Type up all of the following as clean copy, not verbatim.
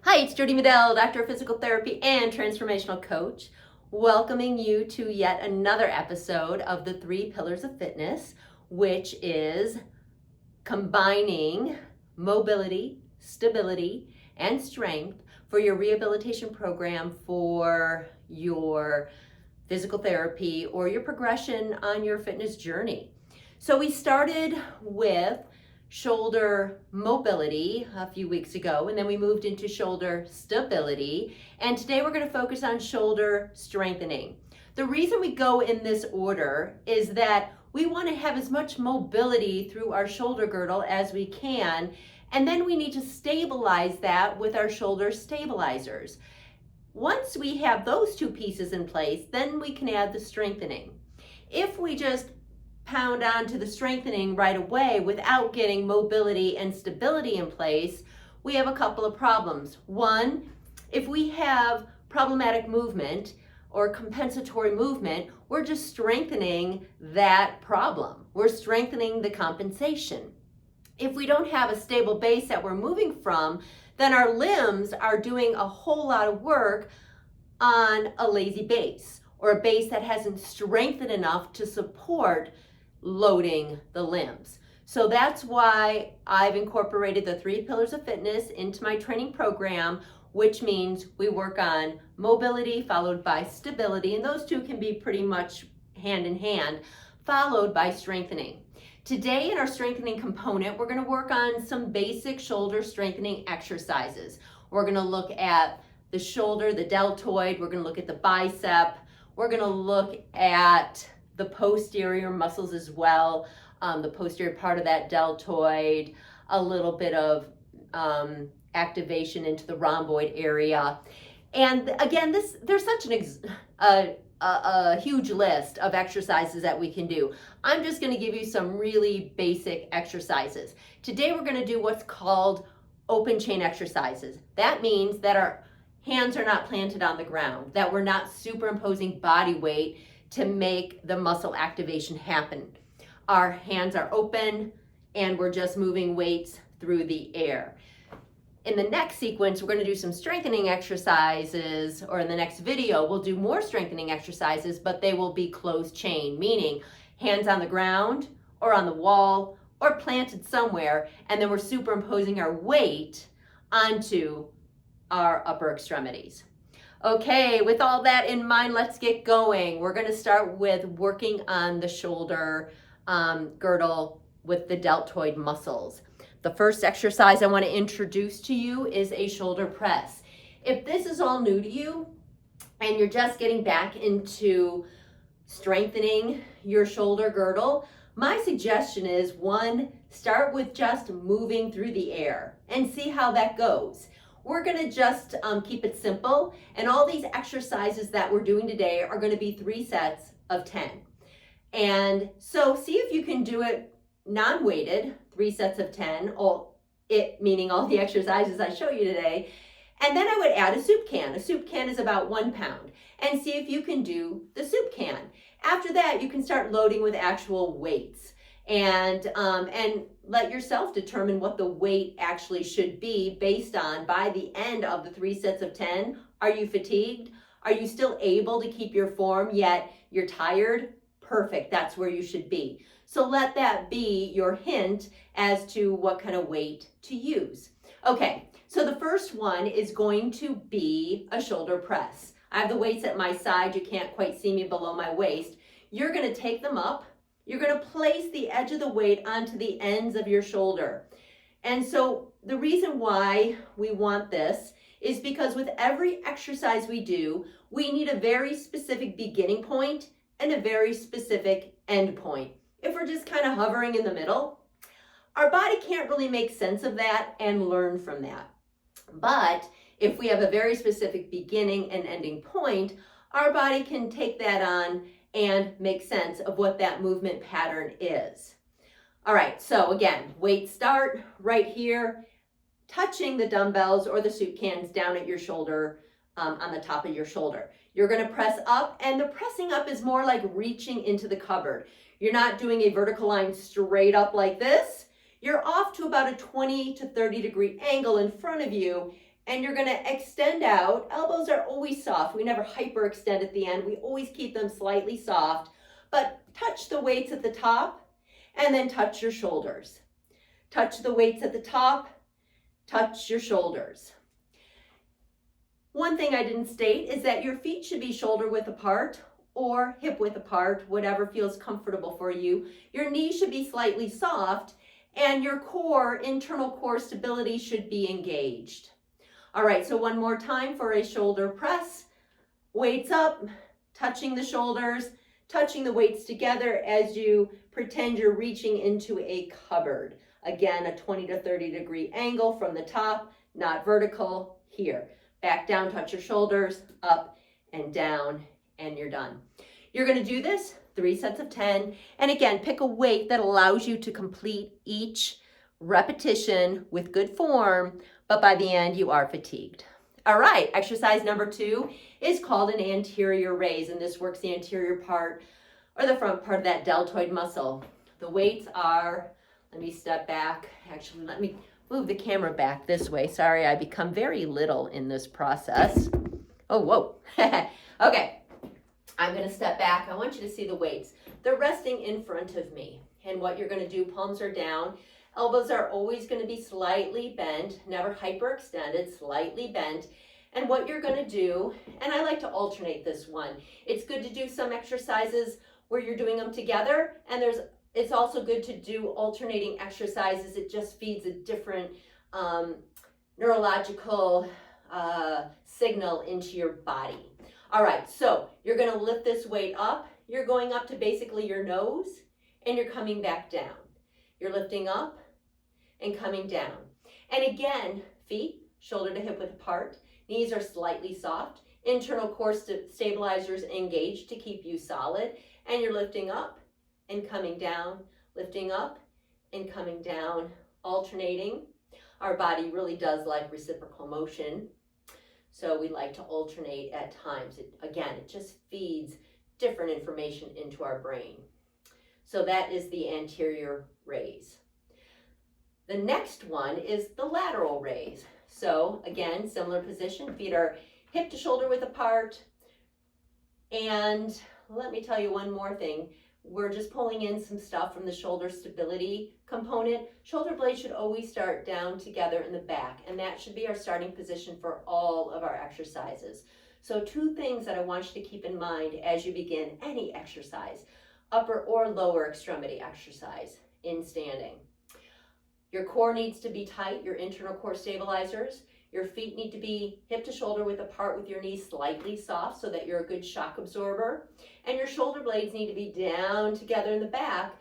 Hi, it's Jodi Medell, Doctor of Physical Therapy and Transformational Coach, welcoming you to yet another episode of the 3 Pillars of Fitness, which is combining mobility, stability, and strength for your rehabilitation program for your physical therapy or your progression on your fitness journey. So we started with shoulder mobility a few weeks ago, and then we moved into shoulder stability, and today we're going to focus on shoulder strengthening. The reason we go in this order is that we want to have as much mobility through our shoulder girdle as we can, and then we need to stabilize that with our shoulder stabilizers. Once we have those two pieces in place, then we can add the strengthening. If we just pound on to the strengthening right away without getting mobility and stability in place, we have a couple of problems. One, if we have problematic movement or compensatory movement, we're just strengthening that problem. We're strengthening the compensation. If we don't have a stable base that we're moving from, then our limbs are doing a whole lot of work on a lazy base, or a base that hasn't strengthened enough to support loading the limbs. So that's why I've incorporated the 3 Pillars of Fitness into my training program, which means we work on mobility followed by stability, and those two can be pretty much hand in hand, followed by strengthening. Today in our strengthening component, we're going to work on some basic shoulder strengthening exercises. We're going to look at the shoulder, the deltoid, we're going to look at the bicep, we're going to look at the posterior muscles as well, the posterior part of that deltoid, a little bit of activation into the rhomboid area. And again, there's such a huge list of exercises that we can do. I'm just going to give you some really basic exercises. Today we're going to do what's called open chain exercises. That means that our hands are not planted on the ground, that we're not superimposing body weight to make the muscle activation happen. Our hands are open and we're just moving weights through the air. In the next sequence, we're going to do some strengthening exercises, or in the next video, we'll do more strengthening exercises, but they will be closed chain, meaning hands on the ground or on the wall or planted somewhere, and then we're superimposing our weight onto our upper extremities. Okay, with all that in mind, let's get going. We're going to start with working on the shoulder girdle with the deltoid muscles. The first exercise I want to introduce to you is a shoulder press. If this is all new to you and you're just getting back into strengthening your shoulder girdle, my suggestion is, one, start with just moving through the air and see how that goes. We're going to just keep it simple, and all these exercises that we're doing today are going to be 3 sets of 10. And so see if you can do it non-weighted, 3 sets of 10, meaning all the exercises I show you today. And then I would add a soup can. A soup can is about 1 pound, and see if you can do the soup can. After that, you can start loading with actual weights, and let yourself determine what the weight actually should be based on, by the end of the 3 sets of 10, are you fatigued? Are you still able to keep your form yet you're tired? Perfect, that's where you should be. So let that be your hint as to what kind of weight to use. Okay, so the first one is going to be a shoulder press. I have the weights at my side. You can't quite see me below my waist. You're going to take them up. You're going to place the edge of the weight onto the ends of your shoulder. And so the reason why we want this is because with every exercise we do, we need a very specific beginning point and a very specific end point. If we're just kind of hovering in the middle, our body can't really make sense of that and learn from that. But if we have a very specific beginning and ending point, our body can take that on and make sense of what that movement pattern is. All right, so again, weights start right here, touching the dumbbells or the soup cans down at your shoulder, on the top of your shoulder. You're going to press up, and the pressing up is more like reaching into the cupboard. You're not doing a vertical line straight up like this. You're off to about a 20 to 30 degree angle in front of you, and you're gonna extend out. Elbows are always soft. We never hyperextend at the end. We always keep them slightly soft, but touch the weights at the top and then touch your shoulders. Touch the weights at the top, touch your shoulders. One thing I didn't state is that your feet should be shoulder width apart or hip width apart, whatever feels comfortable for you. Your knees should be slightly soft and your core, internal core stability should be engaged. All right, so one more time for a shoulder press. Weights up, touching the shoulders, touching the weights together as you pretend you're reaching into a cupboard. Again, a 20 to 30 degree angle from the top, not vertical, here. Back down, touch your shoulders, up and down, and you're done. You're gonna do this 3 sets of 10. And again, pick a weight that allows you to complete each repetition with good form, but by the end you are fatigued. All right, exercise number 2 is called an anterior raise, and this works the anterior part or the front part of that deltoid muscle. The weights are, let me step back. Actually, let me move the camera back this way. Sorry, I become very little in this process. Oh, whoa. Okay, I'm gonna step back. I want you to see the weights. They're resting in front of me. And what you're gonna do, palms are down. Elbows are always gonna be slightly bent, never hyperextended, slightly bent. And what you're gonna do, and I like to alternate this one. It's good to do some exercises where you're doing them together, and it's also good to do alternating exercises. It just feeds a different neurological signal into your body. All right, so you're gonna lift this weight up. You're going up to basically your nose, and you're coming back down. You're lifting up and coming down. And again, feet shoulder to hip width apart. Knees are slightly soft. Internal core stabilizers engaged to keep you solid. And you're lifting up and coming down, lifting up and coming down, alternating. Our body really does like reciprocal motion, so we like to alternate at times. It just feeds different information into our brain. So that is the anterior raise. The next one is the lateral raise. So again, similar position, feet are hip to shoulder width apart. And let me tell you one more thing. We're just pulling in some stuff from the shoulder stability component. Shoulder blades should always start down together in the back, and that should be our starting position for all of our exercises. So 2 things that I want you to keep in mind as you begin any exercise, upper or lower extremity exercise in standing. Your core needs to be tight, your internal core stabilizers. Your feet need to be hip to shoulder width apart with your knees slightly soft so that you're a good shock absorber. And your shoulder blades need to be down together in the back,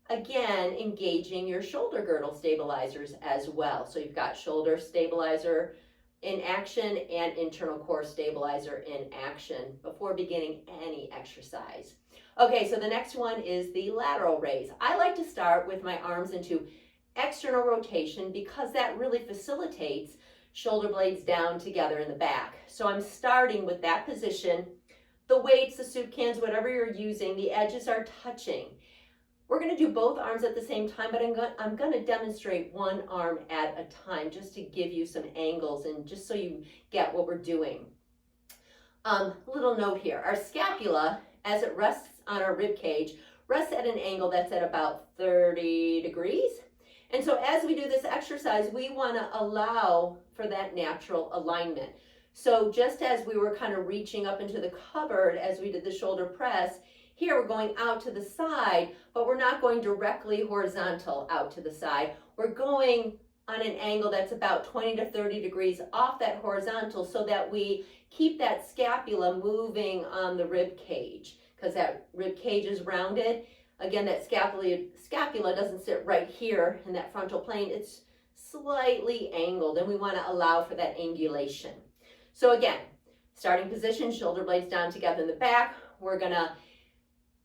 again, engaging your shoulder girdle stabilizers as well. So you've got shoulder stabilizer in action and internal core stabilizer in action before beginning any exercise. Okay, so the next one is the lateral raise. I like to start with my arms into external rotation because that really facilitates shoulder blades down together in the back. So I'm starting with that position. The weights, the soup cans, whatever you're using, the edges are touching. We're gonna do both arms at the same time, but I'm gonna demonstrate one arm at a time just to give you some angles and just so you get what we're doing. Little note here, our scapula, as it rests on our rib cage, rests at an angle that's at about 30 degrees. And so as we do this exercise, we want to allow for that natural alignment. So just as we were kind of reaching up into the cupboard as we did the shoulder press, here we're going out to the side, but we're not going directly horizontal out to the side. We're going on an angle that's about 20 to 30 degrees off that horizontal so that we keep that scapula moving on the rib cage because that rib cage is rounded. Again, that scapula doesn't sit right here in that frontal plane. It's slightly angled, and we want to allow for that angulation. So again, starting position, shoulder blades down together in the back. We're going to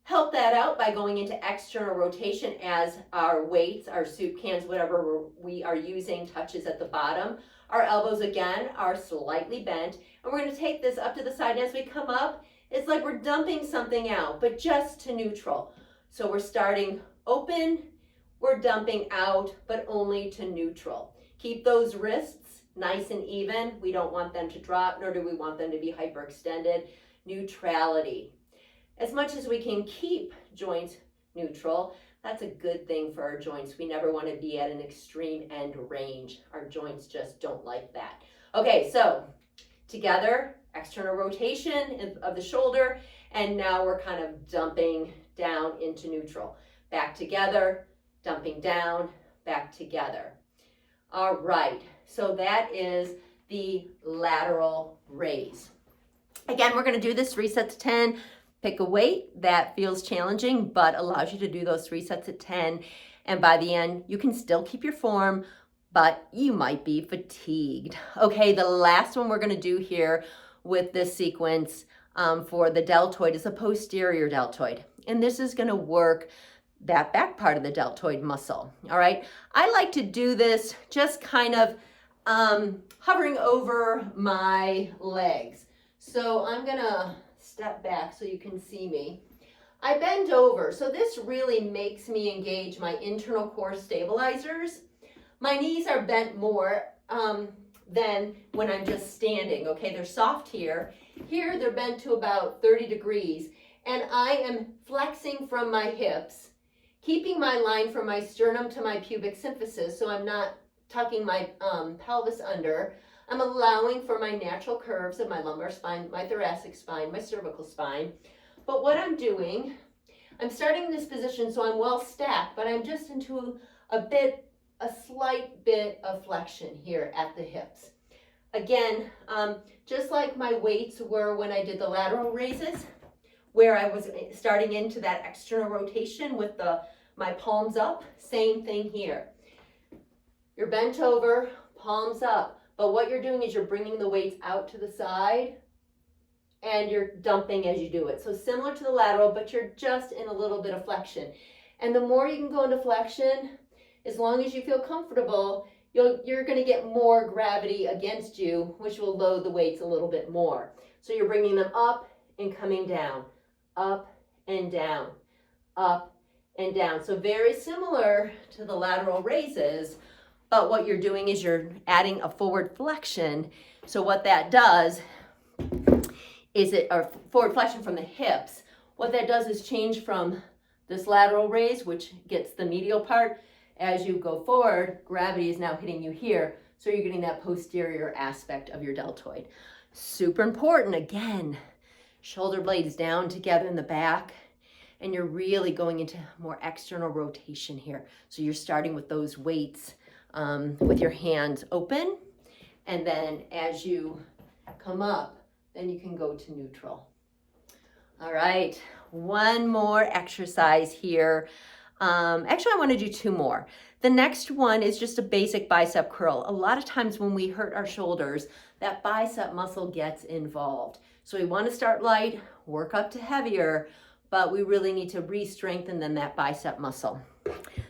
help that out by going into external rotation as our weights, our soup cans, whatever we are using touches at the bottom. Our elbows, again, are slightly bent, and we're going to take this up to the side. And as we come up, it's like we're dumping something out, but just to neutral. So we're starting open, we're dumping out, but only to neutral. Keep those wrists nice and even. We don't want them to drop, nor do we want them to be hyperextended. Neutrality. As much as we can keep joints neutral, that's a good thing for our joints. We never want to be at an extreme end range. Our joints just don't like that. Okay, so together, external rotation of the shoulder, and now we're kind of dumping down into neutral. Back together, dumping down, back together. All right, so that is the lateral raise. Again, we're going to do this 3 sets of 10. Pick a weight that feels challenging but allows you to do those 3 sets of 10. And by the end, you can still keep your form, but you might be fatigued. Okay, the last one we're going to do here with this sequence for the deltoid is a posterior deltoid. And this is going to work that back part of the deltoid muscle. All right, I like to do this just kind of hovering over my legs. So I'm going to step back so you can see me. I bend over, so this really makes me engage my internal core stabilizers. My knees are bent more than when I'm just standing, okay? They're soft here. Here they're bent to about 30 degrees, and I am flexing from my hips, keeping my line from my sternum to my pubic symphysis, so I'm not tucking my pelvis under. I'm allowing for my natural curves of my lumbar spine, my thoracic spine, my cervical spine. But what I'm doing, I'm starting in this position so I'm well stacked, but I'm just into a slight bit of flexion here at the hips. Again, just like my weights were when I did the lateral raises, where I was starting into that external rotation with my palms up, same thing here. You're bent over, palms up. But what you're doing is you're bringing the weights out to the side and you're dumping as you do it. So similar to the lateral, but you're just in a little bit of flexion. And the more you can go into flexion, as long as you feel comfortable, you're going to get more gravity against you, which will load the weights a little bit more. So you're bringing them up and coming down, up and down, up and down. So very similar to the lateral raises, but what you're doing is you're adding a forward flexion. So what that does is or forward flexion from the hips. What that does is change from this lateral raise, which gets the medial part. As you go forward, gravity is now hitting you here. So you're getting that posterior aspect of your deltoid. Super important, again, shoulder blades down together in the back. And you're really going into more external rotation here. So you're starting with those weights with your hands open, and then as you come up, then you can go to neutral. All right, one more exercise here. Actually, I want to do 2 more. The next one is just a basic bicep curl. A lot of times when we hurt our shoulders, that bicep muscle gets involved. So we want to start light, work up to heavier, but we really need to re-strengthen then that bicep muscle.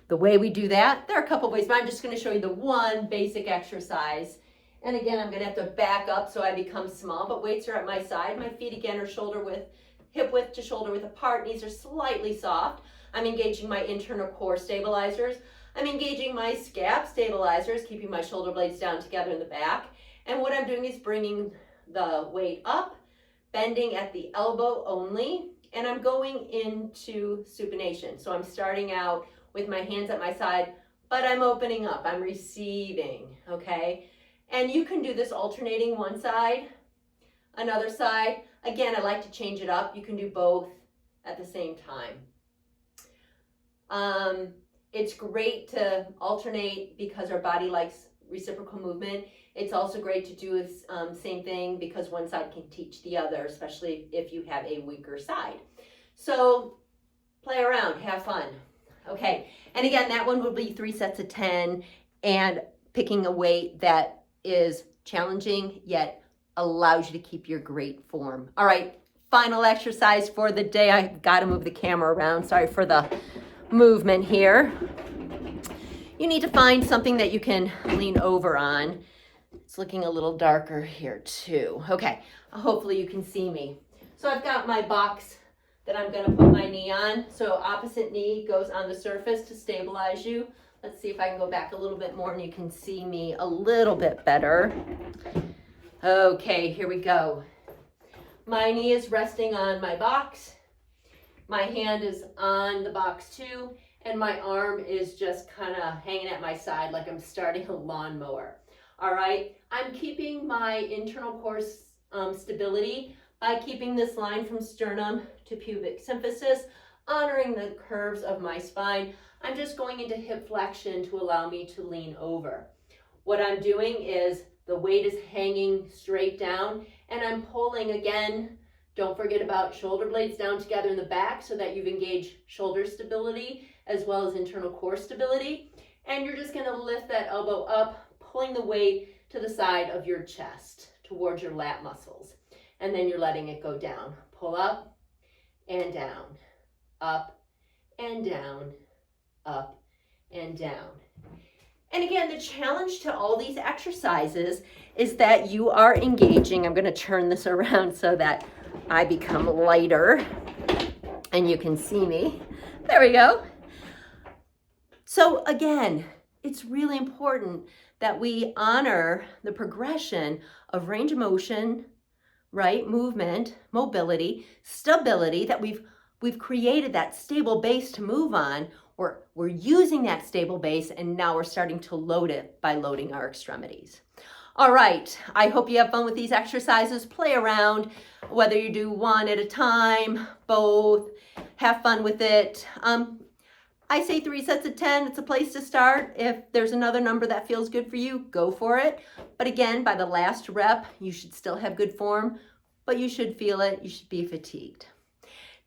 The way we do that, there are a couple ways, but I'm just going to show you the one basic exercise. And again, I'm going to have to back up so I become small, but weights are at my side. My feet again are shoulder width, hip width to shoulder width apart. Knees are slightly soft. I'm engaging my internal core stabilizers. I'm engaging my scap stabilizers, keeping my shoulder blades down together in the back. And what I'm doing is bringing the weight up, bending at the elbow only, and I'm going into supination. So I'm starting out with my hands at my side, but I'm opening up, I'm receiving, okay? And you can do this alternating one side, another side. Again, I like to change it up. You can do both at the same time. It's great to alternate because our body likes reciprocal movement. It's also great to do the same thing because one side can teach the other, especially if you have a weaker side. So play around, have fun. Okay, and again, that one would be 3 sets of 10 and picking a weight that is challenging yet allows you to keep your great form. All right, final exercise for the day. I've got to move the camera around. Sorry for the movement here. You need to find something that you can lean over on. It's looking a little darker here too. Okay, hopefully you can see me. So I've got my box that I'm going to put my knee on. So opposite knee goes on the surface to stabilize you. Let's see if I can go back a little bit more and you can see me a little bit better. Okay, here we go. My knee is resting on my box. My hand is on the box too, and my arm is just kind of hanging at my side like I'm starting a lawnmower. All right, I'm keeping my internal core stability by keeping this line from sternum to pubic symphysis, honoring the curves of my spine. I'm just going into hip flexion to allow me to lean over. What I'm doing is the weight is hanging straight down and I'm pulling again. Don't forget about shoulder blades down together in the back so that you've engaged shoulder stability as well as internal core stability. And you're just gonna lift that elbow up, pulling the weight to the side of your chest towards your lat muscles. And then you're letting it go down. Pull up and down, up and down, up and down. And again, the challenge to all these exercises is that you are engaging. I'm going to turn this around so that I become lighter and you can see me. There we go. So again, it's really important that we honor the progression of range of motion, right? Movement, mobility, stability, that we've created that stable base to move on. We're using that stable base and now we're starting to load it by loading our extremities. All right, I hope you have fun with these exercises. Play around, whether you do one at a time, both, have fun with it. I say 3 sets of 10, it's a place to start. If there's another number that feels good for you, go for it. But again, by the last rep, you should still have good form, but you should feel it, you should be fatigued.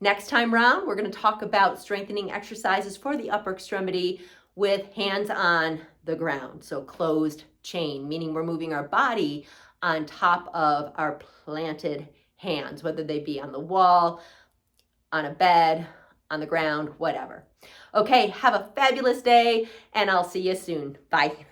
Next time round, we're going to talk about strengthening exercises for the upper extremity with hands on the ground. So closed chain, meaning we're moving our body on top of our planted hands, whether they be on the wall, on a bed, on the ground, whatever. Okay, have a fabulous day, and I'll see you soon. Bye.